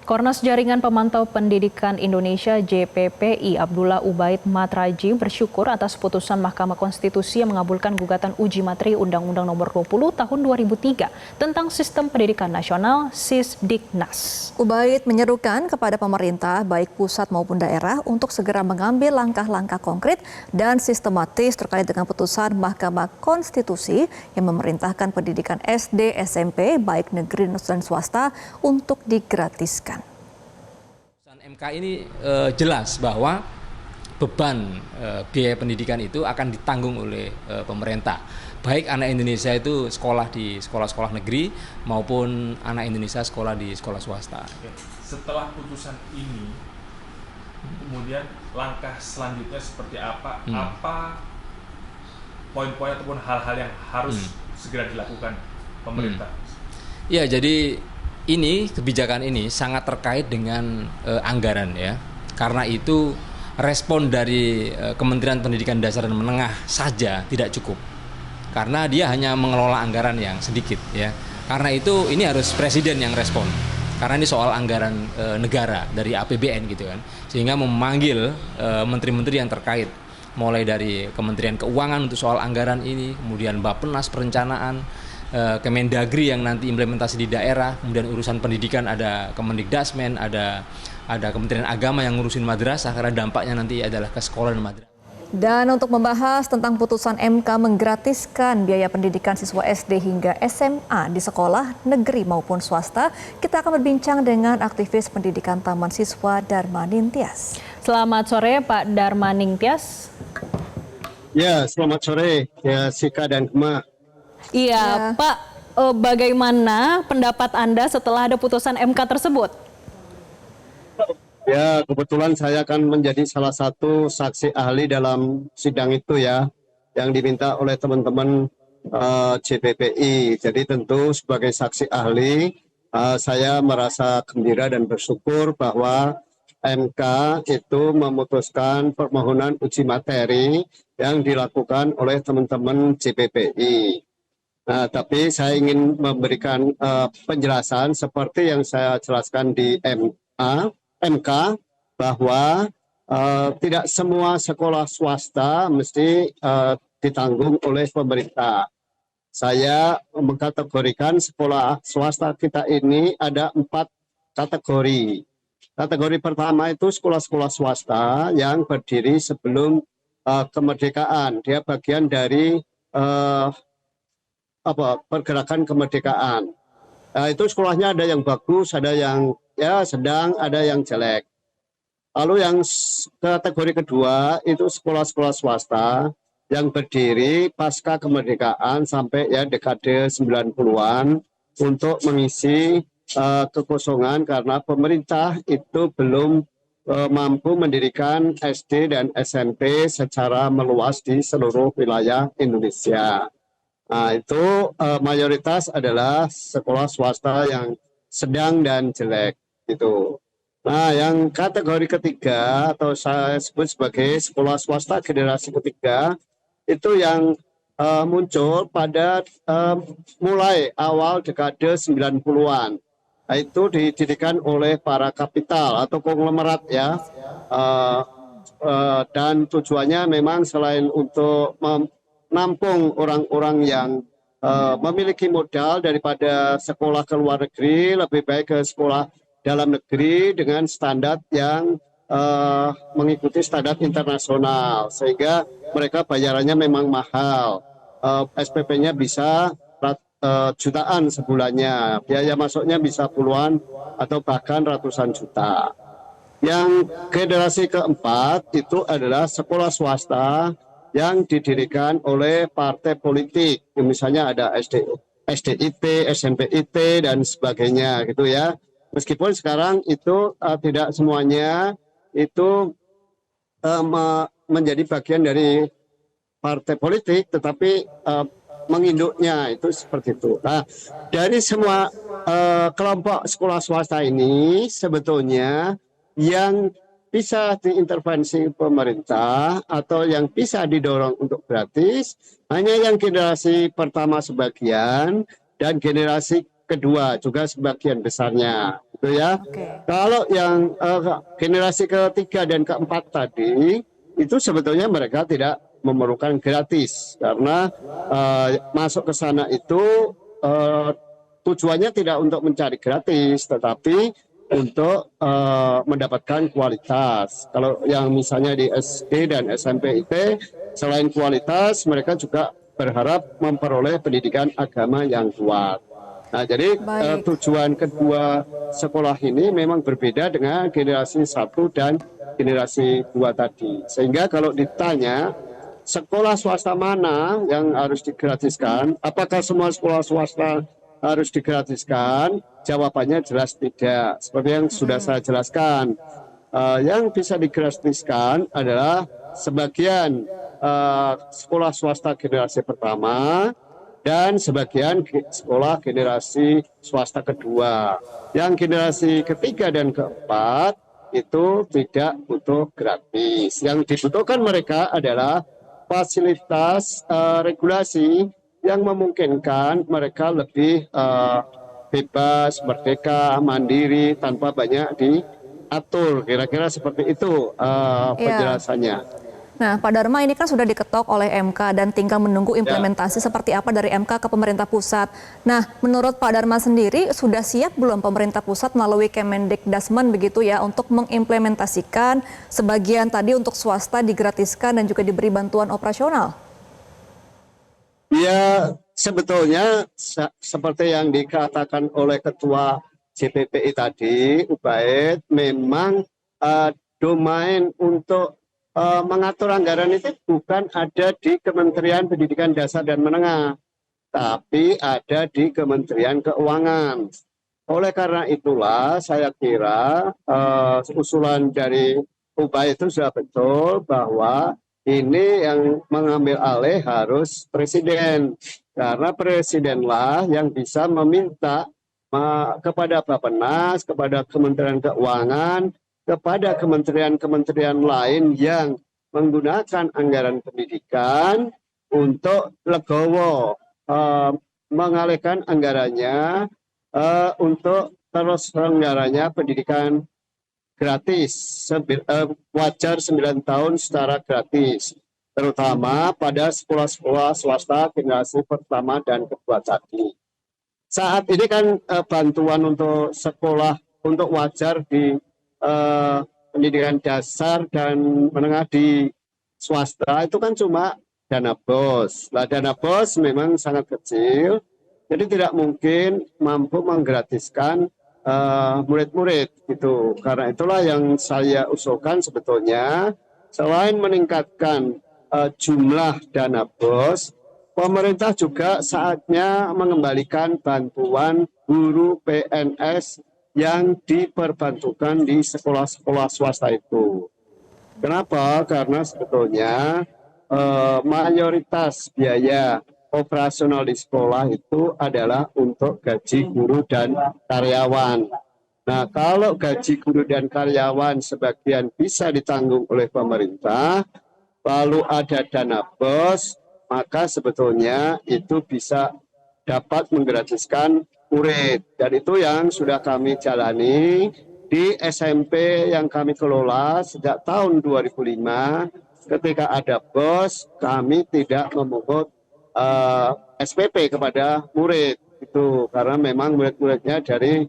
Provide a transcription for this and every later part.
Kornas Jaringan Pemantau Pendidikan Indonesia (JPPI) Abdullah Ubaid Matraji bersyukur atas putusan Mahkamah Konstitusi yang mengabulkan gugatan uji materi Undang-Undang Nomor 20 Tahun 2003 tentang Sistem Pendidikan Nasional (Sisdiknas). Ubaid menyerukan kepada pemerintah baik pusat maupun daerah untuk segera mengambil langkah-langkah konkret dan sistematis terkait dengan putusan Mahkamah Konstitusi yang memerintahkan pendidikan SD, SMP baik negeri dan swasta untuk digratiskan. MK ini jelas bahwa beban biaya pendidikan itu akan ditanggung oleh pemerintah. Baik anak Indonesia itu sekolah di sekolah-sekolah negeri maupun anak Indonesia sekolah di sekolah swasta. Setelah putusan ini, kemudian langkah selanjutnya seperti apa? Apa poin-poin ataupun hal-hal yang harus segera dilakukan pemerintah? Ya, jadi kebijakan ini sangat terkait dengan anggaran ya. Karena itu respon dari Kementerian Pendidikan Dasar dan Menengah saja tidak cukup. Karena dia hanya mengelola anggaran yang sedikit ya. Karena itu ini harus presiden yang respon. Karena ini soal anggaran negara dari APBN gitu kan. Sehingga memanggil menteri-menteri yang terkait, mulai dari Kementerian Keuangan untuk soal anggaran ini, kemudian Bappenas perencanaan, Kemendagri yang nanti implementasi di daerah, kemudian urusan pendidikan ada Kemendikdasmen, ada Kementerian Agama yang ngurusin madrasah karena dampaknya nanti adalah ke sekolah dan madrasah. Dan untuk membahas tentang putusan MK menggratiskan biaya pendidikan siswa SD hingga SMA di sekolah negeri maupun swasta, kita akan berbincang dengan aktivis pendidikan Taman Siswa Darmaning Tias. Selamat sore Pak Darmaning Tias. Ya, selamat sore ya Sika dan Gema. Iya, Pak, bagaimana pendapat Anda setelah ada putusan MK tersebut? Ya, kebetulan saya akan menjadi salah satu saksi ahli dalam sidang itu ya, yang diminta oleh teman-teman JPPI. Jadi tentu sebagai saksi ahli, saya merasa gembira dan bersyukur bahwa MK itu memutuskan permohonan uji materi yang dilakukan oleh teman-teman JPPI. Nah, tapi saya ingin memberikan penjelasan seperti yang saya jelaskan di MK bahwa tidak semua sekolah swasta mesti ditanggung oleh pemerintah. Saya mengkategorikan sekolah swasta kita ini ada 4 kategori. Kategori pertama itu sekolah-sekolah swasta yang berdiri sebelum kemerdekaan. Dia bagian dari pergerakan kemerdekaan. Nah, itu sekolahnya ada yang bagus, ada yang sedang, ada yang jelek. Lalu yang kategori kedua itu sekolah-sekolah swasta yang berdiri pasca kemerdekaan sampai dekade 90-an untuk mengisi kekosongan karena pemerintah itu belum mampu mendirikan SD dan SMP secara meluas di seluruh wilayah Indonesia. Nah, itu mayoritas adalah sekolah swasta yang sedang dan jelek gitu. Nah, yang kategori ketiga atau saya sebut sebagai sekolah swasta generasi ketiga itu yang muncul pada mulai awal dekade 90-an. Nah, itu didirikan oleh para kapital atau konglomerat ya. Dan tujuannya memang selain untuk menampung orang-orang yang memiliki modal daripada sekolah ke luar negeri, lebih baik ke sekolah dalam negeri dengan standar yang mengikuti standar internasional, sehingga mereka bayarannya memang mahal. SPP-nya bisa jutaan sebulannya, biaya masuknya bisa puluhan atau bahkan ratusan juta. Yang generasi keempat itu adalah sekolah swasta yang didirikan oleh partai politik, misalnya ada SDIT, SNPIT dan sebagainya gitu ya. Meskipun sekarang itu tidak semuanya itu menjadi bagian dari partai politik, tetapi menginduknya itu seperti itu. Nah, dari semua kelompok sekolah swasta ini sebetulnya yang bisa diintervensi pemerintah atau yang bisa didorong untuk gratis hanya yang generasi pertama sebagian dan generasi kedua juga sebagian besarnya, gitu ya. Oke. Kalau yang generasi ketiga dan keempat tadi itu sebetulnya mereka tidak memerlukan gratis karena masuk ke sana itu tujuannya tidak untuk mencari gratis, tetapi untuk mendapatkan kualitas. Kalau yang misalnya di SD dan SMP itu selain kualitas mereka juga berharap memperoleh pendidikan agama yang kuat. Nah, jadi tujuan kedua sekolah ini memang berbeda dengan generasi 1 dan generasi 2 tadi. Sehingga kalau ditanya sekolah swasta mana yang harus digratiskan, apakah semua sekolah swasta harus digratiskan? Jawabannya jelas tidak. Seperti yang sudah saya jelaskan, yang bisa digratiskan adalah sebagian sekolah swasta generasi pertama dan sebagian sekolah generasi swasta kedua. Yang generasi ketiga dan keempat itu tidak butuh gratis. Yang dibutuhkan mereka adalah fasilitas regulasi yang memungkinkan mereka lebih bebas, merdeka, mandiri, tanpa banyak diatur. Kira-kira seperti itu penjelasannya. Nah, Pak Dharma, ini kan sudah diketok oleh MK dan tinggal menunggu implementasi seperti apa dari MK ke pemerintah pusat. Nah, menurut Pak Dharma sendiri, sudah siap belum pemerintah pusat melalui Kemendikdasmen begitu ya untuk mengimplementasikan sebagian tadi untuk swasta digratiskan dan juga diberi bantuan operasional? Ya, sebetulnya seperti yang dikatakan oleh Ketua JPPI tadi, Ubaid, memang domain untuk mengatur anggaran itu bukan ada di Kementerian Pendidikan Dasar dan Menengah, tapi ada di Kementerian Keuangan. Oleh karena itulah saya kira usulan dari Ubaid itu sudah betul bahwa ini yang mengambil alih harus presiden, karena presidenlah yang bisa meminta kepada Bappenas, kepada Kementerian Keuangan, kepada kementerian-kementerian lain yang menggunakan anggaran pendidikan untuk legowo mengalihkan anggarannya untuk terselenggaranya pendidikan gratis, wajar 9 tahun secara gratis, terutama pada sekolah-sekolah swasta generasi pertama dan kedua tadi. Saat ini kan bantuan untuk sekolah untuk wajar di pendidikan dasar dan menengah di swasta itu kan cuma dana BOS. Nah, dana BOS memang sangat kecil, jadi tidak mungkin mampu menggratiskan murid-murid gitu. Karena itulah yang saya usulkan sebetulnya selain meningkatkan jumlah dana BOS, pemerintah juga saatnya mengembalikan bantuan guru PNS yang diperbantukan di sekolah-sekolah swasta itu. Kenapa? Karena sebetulnya mayoritas biaya operasional di sekolah itu adalah untuk gaji guru dan karyawan. Nah, kalau gaji guru dan karyawan sebagian bisa ditanggung oleh pemerintah, lalu ada dana BOS, maka sebetulnya itu bisa dapat menggratiskan murid. Dan itu yang sudah kami jalani di SMP yang kami kelola sejak tahun 2005. Ketika ada BOS, kami tidak memungut SPP kepada murid itu, karena memang murid-muridnya dari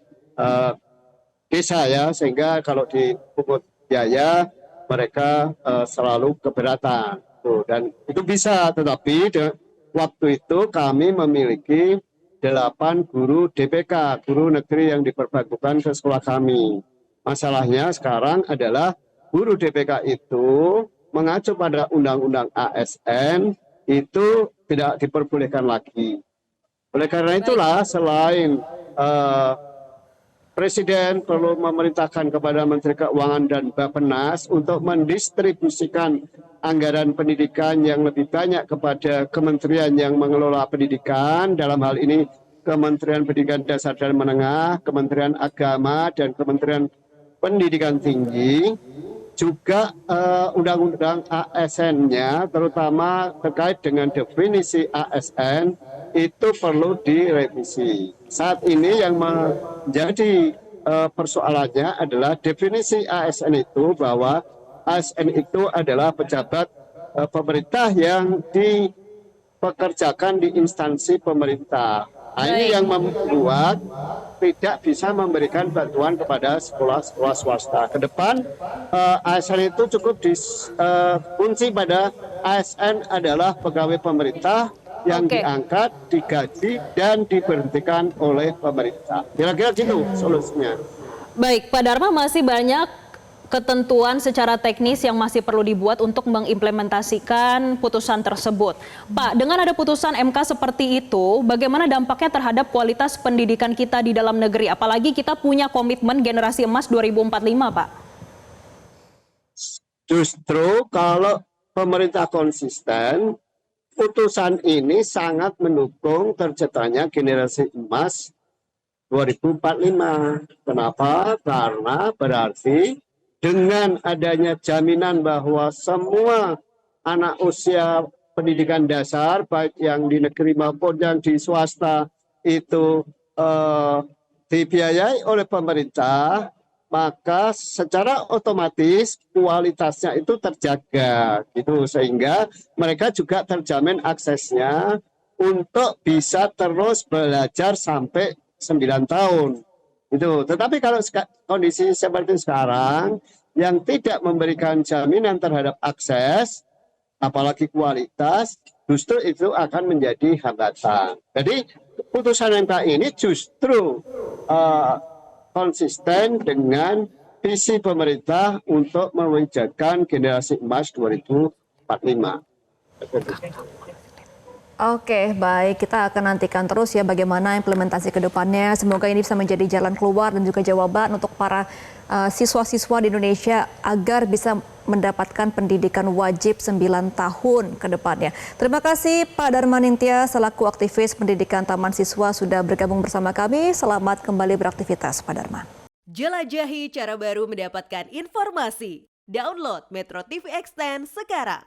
desa ya, sehingga kalau dipungut biaya mereka selalu keberatan. Dan itu bisa, tetapi waktu itu kami memiliki 8 guru DPK, guru negeri yang diperbantukan ke sekolah kami. Masalahnya sekarang adalah guru DPK itu mengacu pada Undang-Undang ASN itu tidak diperbolehkan lagi. Oleh karena itulah selain Presiden perlu memerintahkan kepada Menteri Keuangan dan Bappenas untuk mendistribusikan anggaran pendidikan yang lebih banyak kepada kementerian yang mengelola pendidikan, dalam hal ini Kementerian Pendidikan Dasar dan Menengah, Kementerian Agama, dan Kementerian Pendidikan Tinggi. juga undang-undang ASN-nya, terutama terkait dengan definisi ASN, itu perlu direvisi. Saat ini yang menjadi persoalannya adalah definisi ASN itu, bahwa ASN itu adalah pejabat pemerintah yang dipekerjakan di instansi pemerintah. Nah, ini yang membuat tidak bisa memberikan bantuan kepada sekolah-sekolah swasta. Ke depan ASN itu cukup dikunci pada ASN adalah pegawai pemerintah yang diangkat, digaji, dan diberhentikan oleh pemerintah. Kira-kira gitu solusinya. Baik, Pak Dharma, masih banyak ketentuan secara teknis yang masih perlu dibuat untuk mengimplementasikan putusan tersebut. Pak, dengan ada putusan MK seperti itu, bagaimana dampaknya terhadap kualitas pendidikan kita di dalam negeri? Apalagi kita punya komitmen generasi emas 2045, Pak. Justru kalau pemerintah konsisten, putusan ini sangat mendukung terciptanya generasi emas 2045. Kenapa? Karena berarti dengan adanya jaminan bahwa semua anak usia pendidikan dasar, baik yang di negeri maupun yang di swasta, itu dibiayai oleh pemerintah, maka secara otomatis kualitasnya itu terjaga, gitu, sehingga mereka juga terjamin aksesnya untuk bisa terus belajar sampai 9 tahun. Itu. Tetapi kalau kondisi seperti sekarang yang tidak memberikan jaminan terhadap akses, apalagi kualitas, justru itu akan menjadi hambatan. Jadi putusan MK ini justru konsisten dengan visi pemerintah untuk mewujudkan generasi emas 2045. Oke, baik. Kita akan nantikan terus ya bagaimana implementasi ke depannya. Semoga ini bisa menjadi jalan keluar dan juga jawaban untuk para siswa-siswa di Indonesia agar bisa mendapatkan pendidikan wajib 9 tahun ke depannya. Terima kasih Pak Dharma Ningtya selaku aktivis pendidikan Taman Siswa sudah bergabung bersama kami. Selamat kembali beraktivitas, Pak Dharma. Jelajahi cara baru mendapatkan informasi. Download Metro TV Extend sekarang.